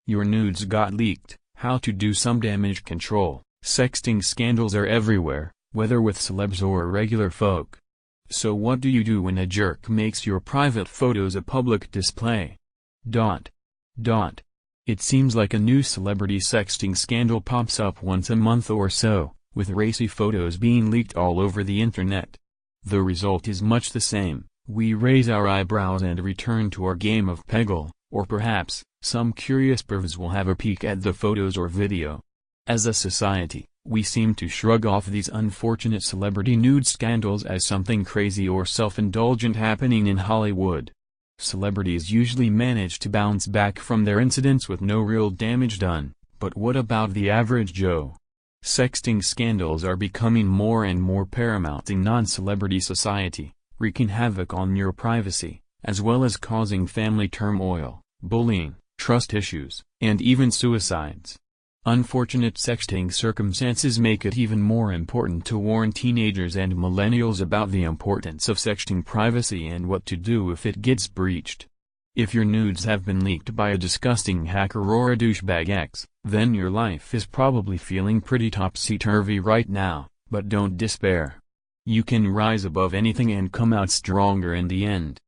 Your nudes got leaked. How to do some damage control. Sexting scandals are everywhere, whether with celebs or regular folk. So what do you do when a jerk makes your private photos a public display? It seems like a new celebrity sexting scandal pops up once a month or so, with racy photos being leaked all over the internet. The result is much the same: we raise our eyebrows and return to our game of Peggle, or perhaps, some curious pervs will have a peek at the photos or video. As a society, we seem to shrug off these unfortunate celebrity nude scandals as something crazy or self-indulgent happening in Hollywood. Celebrities usually manage to bounce back from their incidents with no real damage done, but what about the average Joe? Sexting scandals are becoming more and more paramount in non-celebrity society, wreaking havoc on your privacy, as well as causing family turmoil, bullying, trust issues, and even suicides. Unfortunate sexting circumstances make it even more important to warn teenagers and millennials about the importance of sexting privacy and what to do if it gets breached. If your nudes have been leaked by a disgusting hacker or a douchebag ex, then your life is probably feeling pretty topsy-turvy right now, but don't despair. You can rise above anything and come out stronger in the end.